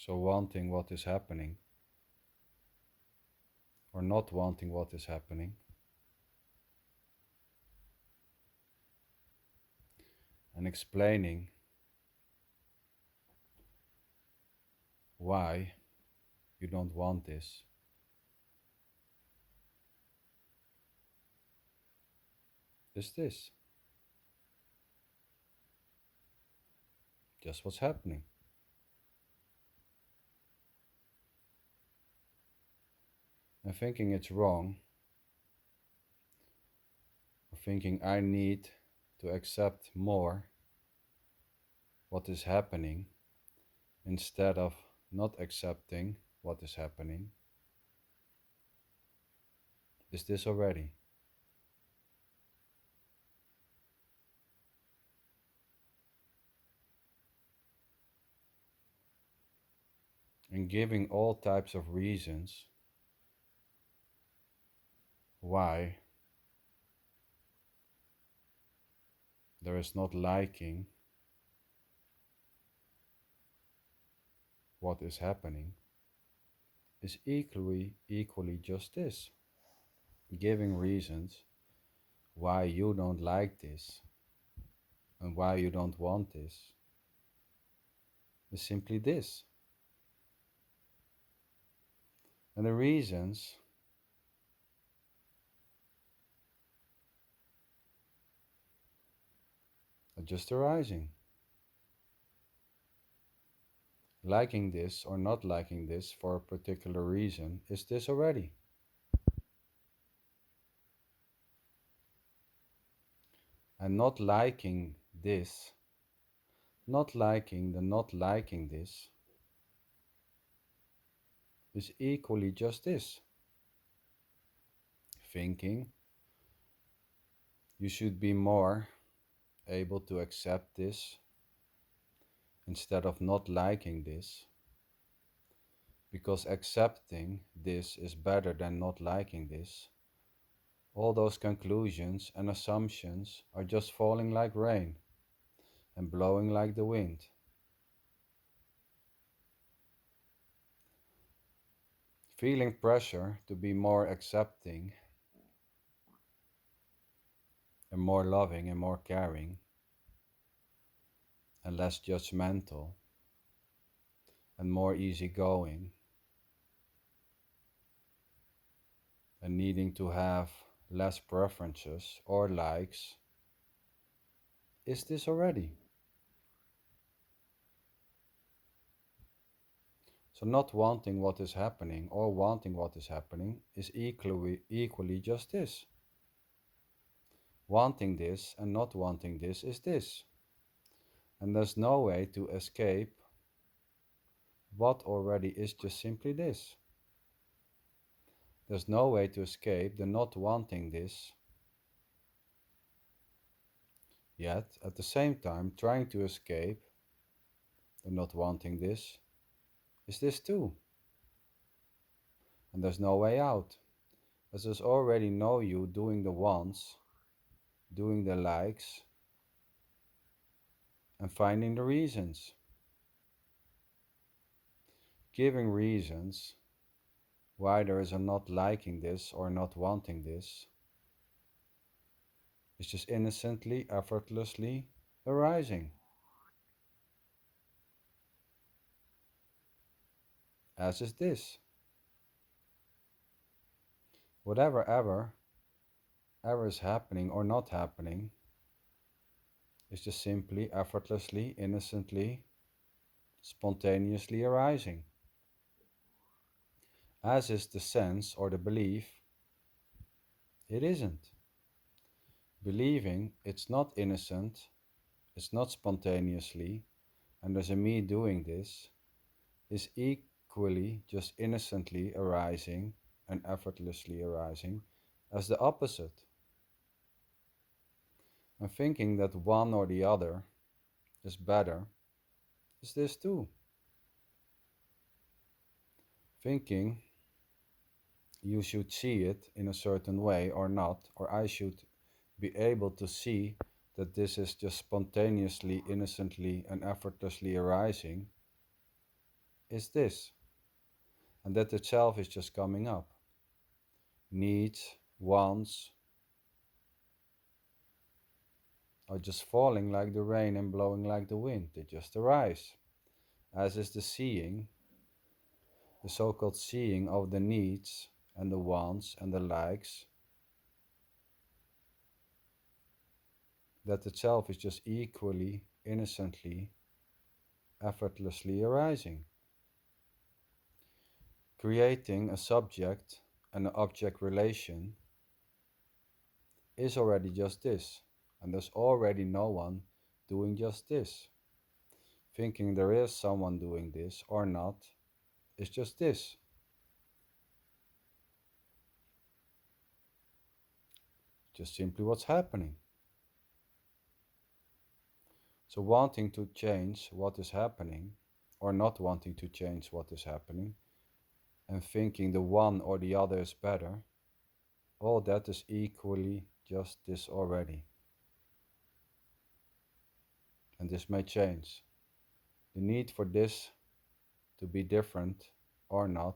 So wanting what is happening or not wanting what is happening, and explaining why you don't want this. Is this just what's happening? And thinking it's wrong, or thinking I need to accept more what is happening instead of not accepting what is happening, is this already? And giving all types of reasons why there is not liking what is happening is equally just this. Giving reasons why you don't like this and why you don't want this is simply this. And the reasons are just arising. Liking this or not liking this for a particular reason is this already. And not liking this, not liking the not liking this, is equally just this. Thinking you should be more able to accept this instead of not liking this, because accepting this is better than not liking this. All those conclusions and assumptions are just falling like rain and blowing like the wind. Feeling pressure to be more accepting and more loving and more caring and less judgmental and more easygoing and needing to have less preferences or likes is this already. So not wanting what is happening or wanting what is happening is equally just this. Wanting this and not wanting this is this. And there's no way to escape what already is just simply this. There's no way to escape the not wanting this, yet at the same time trying to escape the not wanting this is this too. And there's no way out, as there's already no you doing the wants, doing the likes, and finding the reasons. Giving reasons why there is a not liking this or not wanting this is just innocently, effortlessly arising. As is this. Whatever ever is happening or not happening is just simply, effortlessly, innocently, spontaneously arising. As is the sense or the belief, it isn't. Believing it's not innocent, it's not spontaneously, and there's a me doing this, is equally just innocently arising and effortlessly arising as the opposite. And thinking that one or the other is better is this too. Thinking you should see it in a certain way or not, or I should be able to see that this is just spontaneously, innocently, and effortlessly arising is this, and that itself is just coming up. Needs, wants are just falling like the rain and blowing like the wind. They just arise, as is the seeing, the so called seeing of the needs and the wants and the likes. That itself is just equally, innocently, effortlessly arising. Creating a subject and an object relation is already just this, and there's already no one doing just this. Thinking there is someone doing this or not is just this. Just simply what's happening. So, wanting to change what is happening, or not wanting to change what is happening, and thinking the one or the other is better, all that is equally just this already. And this may change. The need for this to be different or not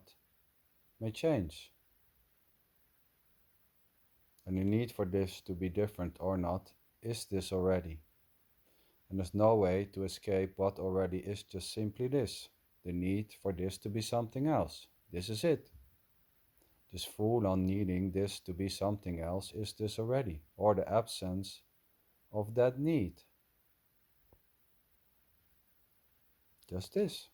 may change. And the need for this to be different or not is this already. And there's no way to escape what already is just simply this. The need for this to be something else. This is it. This full on needing this to be something else is this already, or the absence of that need. Just this.